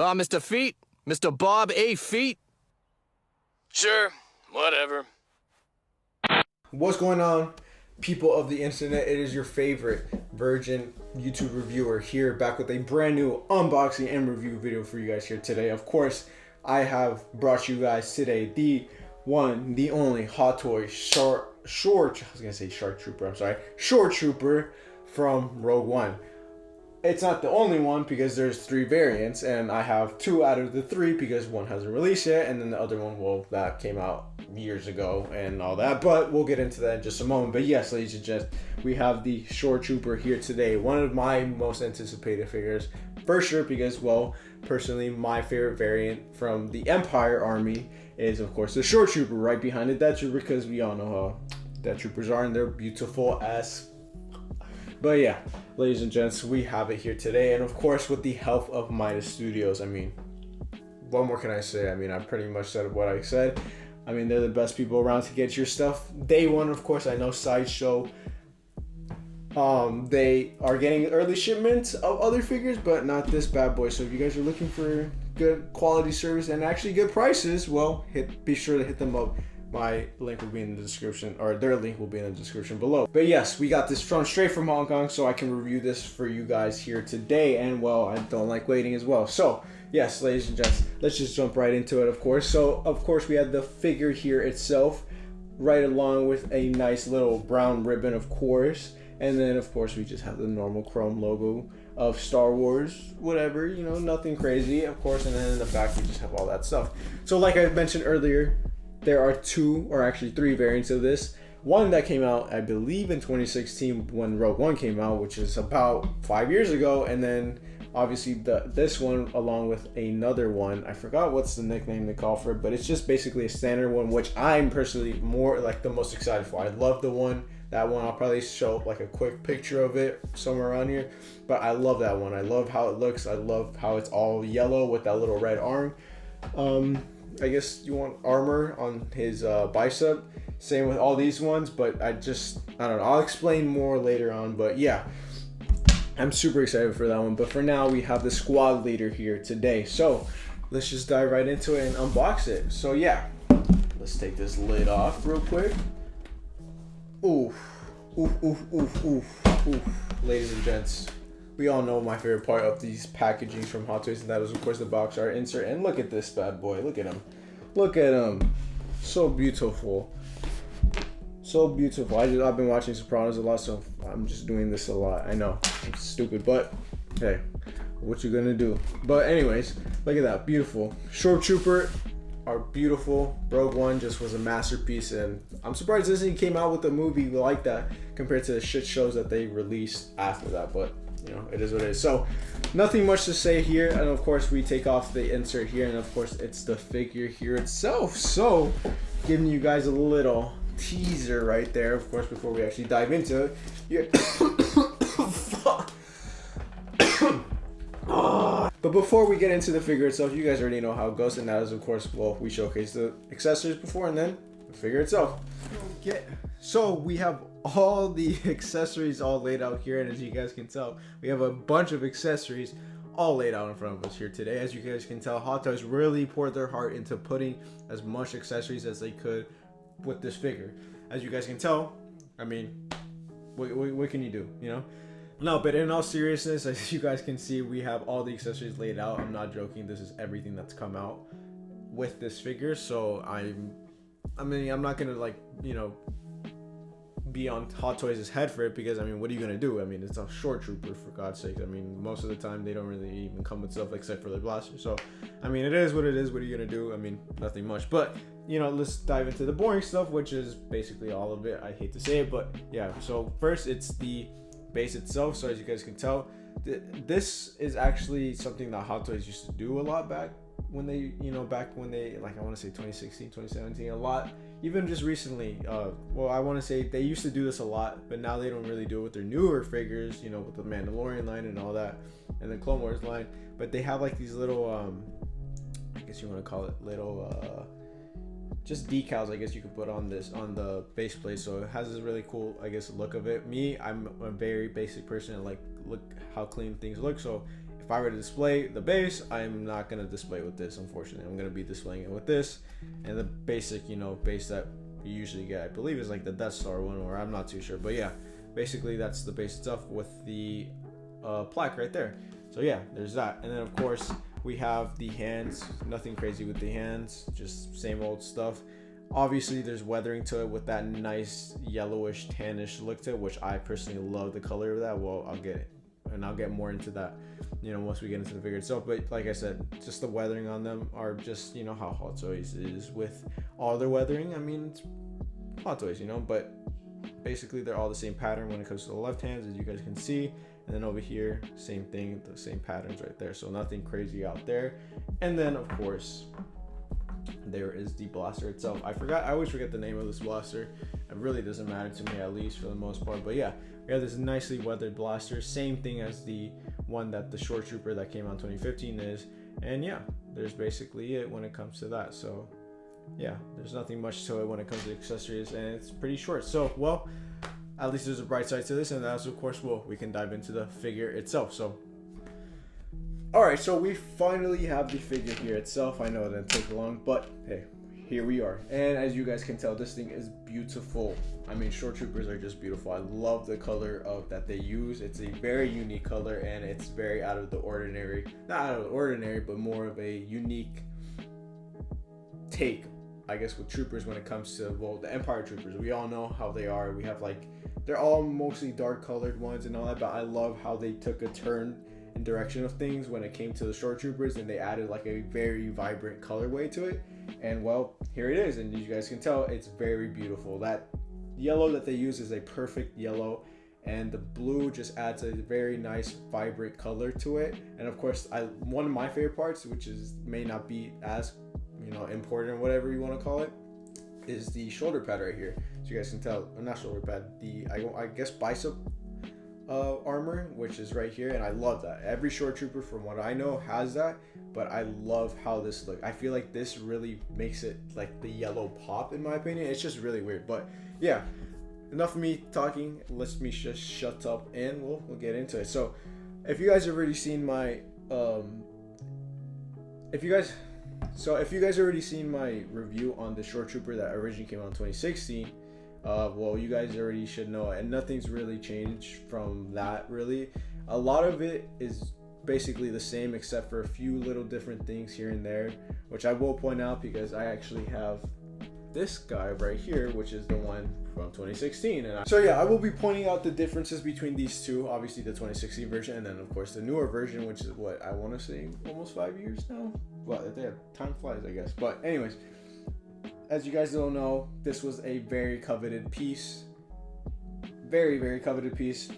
Mr. Feet? Mr. Bob A. Feet? Sure, whatever. What's going on, people of the internet? It is your favorite virgin YouTube reviewer here, back with a brand new unboxing and review video for you guys here today. Of course, I have brought you guys today the one, the only Hot Toys Short Trooper from Rogue One. It's not the only one because there's 3 variants, and I have 2 out of the 3 because one hasn't released yet, and then the other one, well, that came out years ago and all that, but we'll get into that in just a moment. But yes, ladies and gents, we have the Short Trooper here today, one of my most anticipated figures for sure, because, well, personally, my favorite variant from the Empire Army is, of course, the Short Trooper. Right behind the Death Trooper, because we all know how Death Troopers are, and they're beautiful as. But yeah, ladies and gents, we have it here today, and of course with the help of Midas Studios. I mean, what more can I say? I mean, I pretty much said what I said. I mean, they're the best people around to get your stuff. Day one, of course, I know Sideshow, they are getting early shipments of other figures, but not this bad boy. So if you guys are looking for good quality service and actually good prices, well, be sure to hit them up. My link will be in the description, or their link will be in the description below. But yes, we got this from straight from Hong Kong, so I can review this for you guys here today. And well, I don't like waiting as well. So yes, ladies and gents, let's just jump right into it, of course. So of course we had the figure here itself, right along with a nice little brown ribbon, of course. And then of course we just have the normal chrome logo of Star Wars, whatever, you know, nothing crazy, of course. And then in the back we just have all that stuff. So like I mentioned earlier, there are 2 or actually 3 variants of this. One that came out, I believe, in 2016 when Rogue One came out, which is about 5 years ago. And then obviously this one along with another one. I forgot what's the nickname they call for it, but it's just basically a standard one, which I'm personally more like the most excited for. I love that one. I'll probably show like a quick picture of it somewhere around here. But I love that one. I love how it looks. I love how it's all yellow with that little red arm. I guess you want armor on his bicep. Same with all these ones, but I don't know. I'll explain more later on, but yeah, I'm super excited for that one. But for now, we have the squad leader here today. So let's just dive right into it and unbox it. So yeah, let's take this lid off real quick. Oof, oof, oof, oof, oof, oof. Ladies and gents, we all know my favorite part of these packagings from Hot Toys, and that was, of course, the box art insert. And look at this bad boy. Look at him. Look at him. So beautiful. So beautiful. I've been watching Sopranos a lot, so I'm just doing this a lot. I know. It's stupid, but hey, what you gonna do? But anyways, look at that. Beautiful. Short Trooper are beautiful. Rogue One just was a masterpiece, and I'm surprised Disney came out with a movie like that compared to the shit shows that they released after that, but you know, it is what it is. So nothing much to say here, and of course we take off the insert here, and of course it's the figure here itself. So giving you guys a little teaser right there, of course, before we actually dive into it. But before we get into the figure itself, you guys already know how it goes, and that is, of course, well, we showcased the accessories before, and then the figure itself. Okay, so we have all the accessories all laid out here, and as you guys can tell, we have a bunch of accessories all laid out in front of us here today. As you guys can tell, Hot Toys really poured their heart into putting as much accessories as they could with this figure. As you guys can tell, I mean, what can you do, you know? No, but in all seriousness, as you guys can see, we have all the accessories laid out. I'm not joking. This is everything that's come out with this figure. So I'm not gonna, like, you know, be on Hot Toys' head for it, because I mean, what are you gonna do? I mean, it's a Short Trooper, for God's sake. I mean, most of the time they don't really even come with stuff except for the blaster. So I mean, it is what it is. What are you gonna do? I mean, nothing much. But you know, let's dive into the boring stuff, which is basically all of it. I hate to say it, but yeah. So first, it's the base itself. So as you guys can tell, this is actually something that Hot Toys used to do a lot back when they, like, I want to say 2016, 2017, a lot. Even just recently, well, I want to say they used to do this a lot, but now they don't really do it with their newer figures, you know, with the Mandalorian line and all that, and the Clone Wars line. But they have like these little, I guess you want to call it little, just decals, I guess you could put on the base plate. So it has this really cool, I guess, look of it. I'm a very basic person, and like, look how clean things look. So if I were to display the base, I'm not going to display it with this, unfortunately. I'm going to be displaying it with this, and the basic, base that you usually get, I believe, is like the Death Star one, or I'm not too sure, but yeah, basically that's the base itself with the plaque right there. So yeah, there's that. And then of course we have the hands. Nothing crazy with the hands, just same old stuff. Obviously there's weathering to it with that nice yellowish tannish look to it, which I personally love the color of that. Well, I'll get it, and I'll get more into that once we get into the figure itself. But like I said, just the weathering on them are just how Hot Toys is with all their weathering. I mean, it's Hot Toys, but basically they're all the same pattern when it comes to the left hands, as you guys can see. And then over here, same thing, the same patterns right there. So nothing crazy out there. And then of course, there is the blaster itself. I always forget the name of this blaster. It really doesn't matter to me, at least for the most part. But yeah, we have this nicely weathered blaster. Same thing as the one that the Short Trooper that came out in 2015 is. And yeah, there's basically it when it comes to that. So yeah, there's nothing much to it when it comes to accessories, and it's pretty short. So, well, at least there's a bright side to this, and that's of course, we can dive into the figure itself. So alright, so we finally have the figure here itself. I know it didn't take long, but hey, here we are. And as you guys can tell, this thing is beautiful. I mean, Short Troopers are just beautiful. I love the color that they use. It's a very unique color, and it's very out of the ordinary. Not out of the ordinary, but more of a unique take, I guess, with troopers when it comes to, the Empire troopers. We all know how they are. We have they're all mostly dark colored ones and all that, but I love how they took a turn in direction of things when it came to the Short Troopers, and they added a very vibrant colorway to it. And well, here it is, and you guys can tell it's very beautiful. That yellow that they use is a perfect yellow, and the blue just adds a very nice vibrant color to it. And of course, one of my favorite parts, which may not be as important, whatever you want to call it, is the shoulder pad right here. So you guys can tell, not shoulder pad, the I guess bicep armor, which is right here, and I love that. Every Short Trooper, from what I know, has that, but I love how this looks. I feel like this really makes it the yellow pop, in my opinion. It's just really weird. But yeah, enough of me talking. Let me just shut up, and we'll get into it. So if you guys have already seen my if you guys already seen my review on the Short Trooper that originally came out in 2016, well, you guys already should know it, and nothing's really changed from that, really. A lot of it is basically the same, except for a few little different things here and there, which I will point out because I actually have this guy right here, which is the one from 2016. So yeah, I will be pointing out the differences between these two. Obviously the 2016 version, and then of course the newer version, which is what I want to say almost 5 years now. Well, time flies, I guess. But anyways, as you guys don't know, this was a very coveted piece. Very, very coveted piece.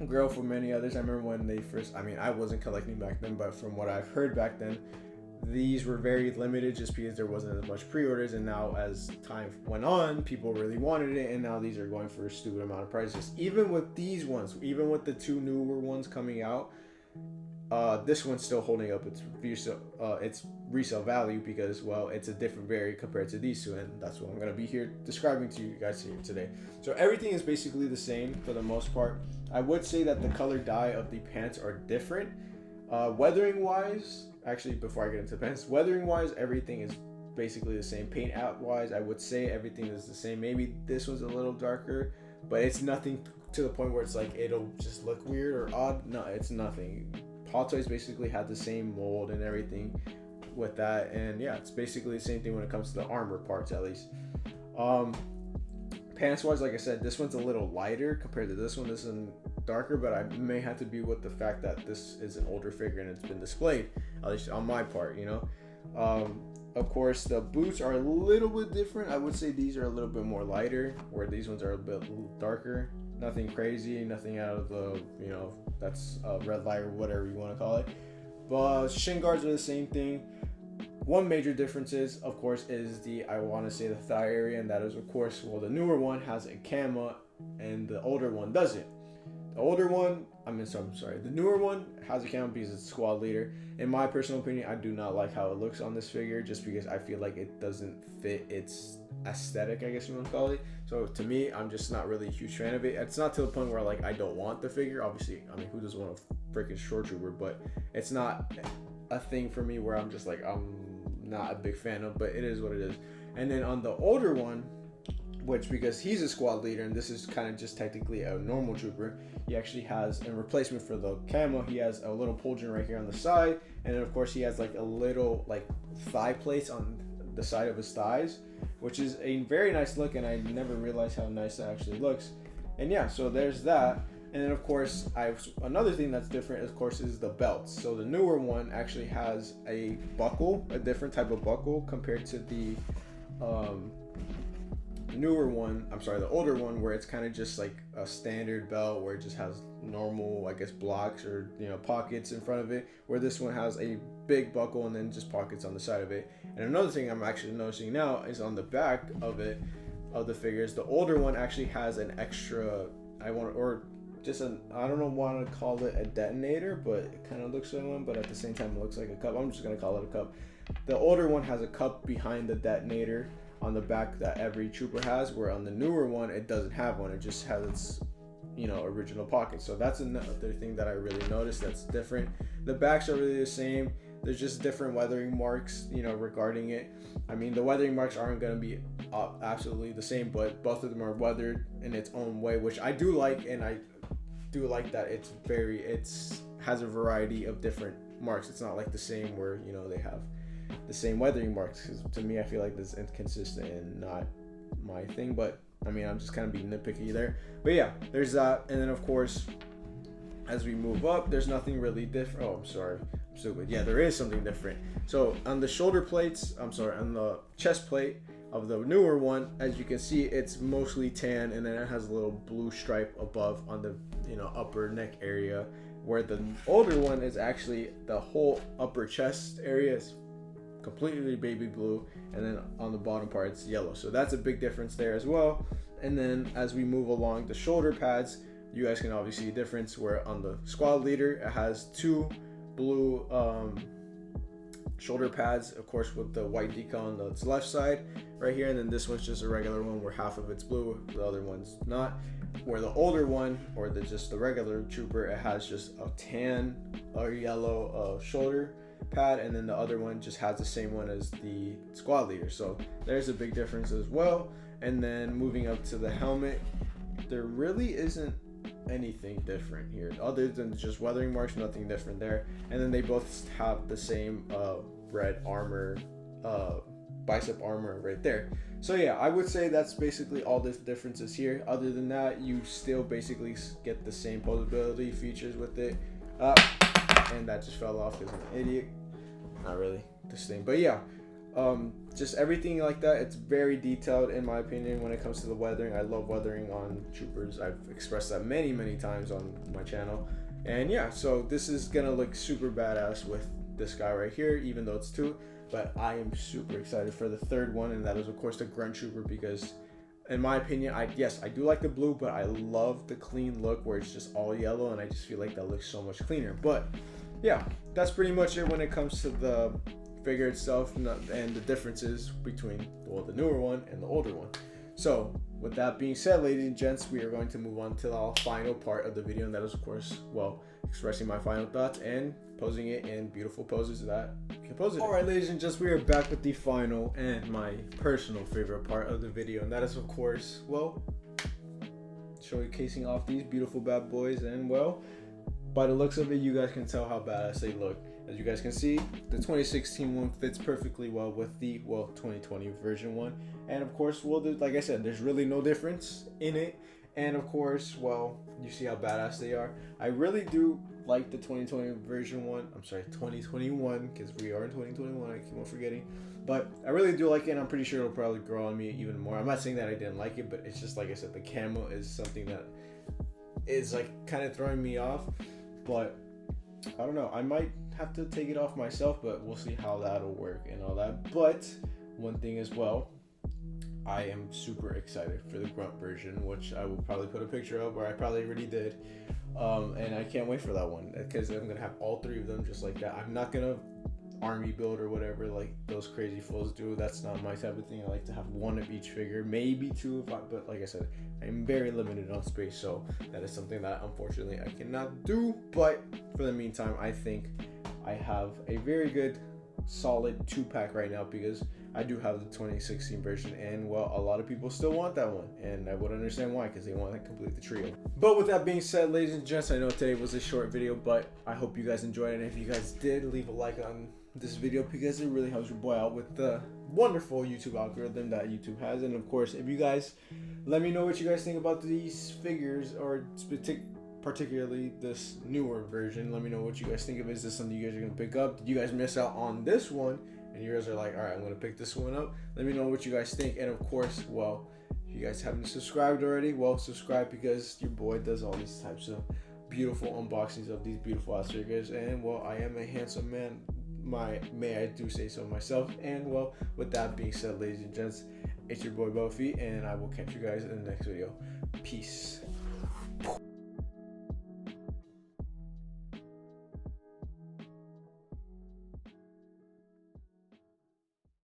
Grow for many others. I remember when they first, I wasn't collecting back then, but from what I've heard back then, these were very limited just because there wasn't as much pre-orders. And now as time went on, people really wanted it, and now these are going for a stupid amount of prices. Even with these ones, even with the two newer ones coming out, this one's still holding up its resale value because, well, it's a different variant compared to these two, and that's what I'm going to be here describing to you guys here today. So everything is basically the same for the most part. I would say that the color dye of the pants are different. Weathering wise, actually before I get into the pants, weathering wise, everything is basically the same. Paint out wise, I would say everything is the same. Maybe this one's a little darker, but it's nothing to the point where it's it'll just look weird or odd. No, it's nothing. Hot Toys basically had the same mold and everything with that, and yeah, it's basically the same thing when it comes to the armor parts, at least. Pants wise, like I said, this one's a little lighter compared to this one. This is darker, but I may have to be with the fact that this is an older figure and it's been displayed, at least on my part, Of course, the boots are a little bit different. I would say these are a little bit more lighter, where these ones are a bit darker. Nothing crazy, nothing out of the, that's red light or whatever you want to call it. But shin guards are the same thing. One major difference is, of course, is I want to say the thigh area, and that is, of course, well, the newer one has a camo and the older one doesn't. The older one I'm sorry. The newer one has a camo because it's squad leader. In my personal opinion, I do not like how it looks on this figure, just because I feel like it doesn't fit its aesthetic, I guess you want to call it. So to me, I'm just not really a huge fan of it. It's not to the point where like I don't want the figure. Obviously, I mean, who doesn't want a freaking short trooper? But it's not a thing for me where I'm just like, I'm not a big fan of. But it is what it is. And then on the older one, which because he's a squad leader and this is kind of just technically a normal trooper, he actually has, in replacement for the camo, he has a little pauldron right here on the side, and then of course he has like a little like thigh plates on the side of his thighs, which is a very nice look, and I never realized how nice that actually looks. And yeah, so there's that. And then of course another thing that's different, of course, is the belts. So the newer one actually has a buckle, a different type of buckle compared to the the older one, where it's kind of just like a standard belt where it just has normal, I guess, blocks or, you know, pockets in front of it, where this one has a big buckle and then just pockets on the side of it. And another thing I'm actually noticing now is on the back of it, of the figures, the older one actually has an extra, I don't want to call it a detonator, but it kind of looks like one, but at the same time it looks like a cup. I'm just going to call it a cup. The older one has a cup behind the detonator on the back that every trooper has, where on the newer one it doesn't have one. It just has its, you know, original pocket. So that's another thing that I really noticed that's different. The backs are really the same. There's just different weathering marks, you know, regarding it. I mean, the weathering marks aren't going to be absolutely the same, but both of them are weathered in its own way, which I do like, and I do like that it's has a variety of different marks. It's not like the same where, you know, they have the same weathering marks, because to me I feel like this is inconsistent and not my thing. But I mean, I'm just kind of being nitpicky there. But yeah, there's that. And then of course, as we move up, there's nothing really different. Oh, I'm sorry, I'm stupid. Yeah, there is something different. So on the shoulder plates, on the chest plate of the newer one, as you can see, it's mostly tan, and then it has a little blue stripe above on the, you know, upper neck area, where the older one is actually the whole upper chest area is completely baby blue, and then on the bottom part it's yellow. So that's a big difference there as well. And then as we move along the shoulder pads, you guys can obviously see a difference, where on the squad leader it has two blue shoulder pads, of course, with the white decal on its left side right here, and then this one's just a regular one where half of it's blue, the other one's not. Where the older one, or just the regular trooper, it has just a tan or yellow shoulder pad, and then the other one just has the same one as the squad leader. So there's a big difference as well. And then moving up to the helmet, there really isn't anything different here other than just weathering marks. Nothing different there. And then they both have the same red armor, bicep armor right there. So yeah, I would say that's basically all the differences here. Other than that, you still basically get the same posability features with it. And that just fell off because I'm an idiot. Not really this thing, but yeah, just everything like that. It's very detailed in my opinion when it comes to the weathering. I love weathering on troopers. I've expressed that many times on my channel. And yeah, so this is gonna look super badass with this guy right here, even though it's two. But I am super excited for the third one, and that is of course the grunt trooper, because in my opinion, I do like the blue, but I love the clean look where it's just all yellow, and I just feel like that looks so much cleaner. But yeah, that's pretty much it when it comes to the figure itself and the differences between the newer one and the older one. So with that being said, ladies and gents, we are going to move on to our final part of the video, and that is of course, well, expressing my final thoughts and posing it in beautiful poses that you can pose it. Alright, ladies and gents, we are back with the final and my personal favorite part of the video, and that is of course, well, showcasing off these beautiful bad boys. And well, by the looks of it, you guys can tell how badass they look. As you guys can see, the 2016 one fits perfectly well with the 2020 version one. And of course, well, like I said, there's really no difference in it. And of course, well, you see how badass they are. I really do like the 2020 version one. I'm sorry, 2021, because we are in 2021. I keep on forgetting. But I really do like it, and I'm pretty sure it'll probably grow on me even more. I'm not saying that I didn't like it, but it's just like I said, the camo is something that is like kind of throwing me off. But I don't know, I might have to take it off myself, but we'll see how that'll work and all that. But one thing as well, I am super excited for the grunt version, which I will probably put a picture of, or I probably already did. And I can't wait for that one because I'm gonna have all 3 of them just like that. I'm not gonna army build or whatever like those crazy fools do. That's not my type of thing. I like to have 1 of each figure, maybe 2 but like I said, I'm very limited on space, so that is something that unfortunately I cannot do. But for the meantime, I think I have a very good solid 2-pack right now because I do have the 2016 version, and well, a lot of people still want that one, and I would understand why, because they want to complete the trio. But with that being said, ladies and gents, I know today was a short video, but I hope you guys enjoyed it. And if you guys did, leave a like on this video because it really helps your boy out with the wonderful YouTube algorithm that YouTube has. And of course, if you guys let me know what you guys think about these figures, or particularly this newer version. Let me know what you guys think of it. Is this something you guys are gonna pick up? Did you guys miss out on this one and you guys are like, all right, I'm gonna pick this one up? Let me know what you guys think. And of course, well, if you guys haven't subscribed already, well, subscribe, because your boy does all these types of beautiful unboxings of these beautiful ass figures. And well, I am a handsome man, may I do say so myself. And well, with that being said, ladies and gents, it's your boy Buffy, and I will catch you guys in the next video. Peace.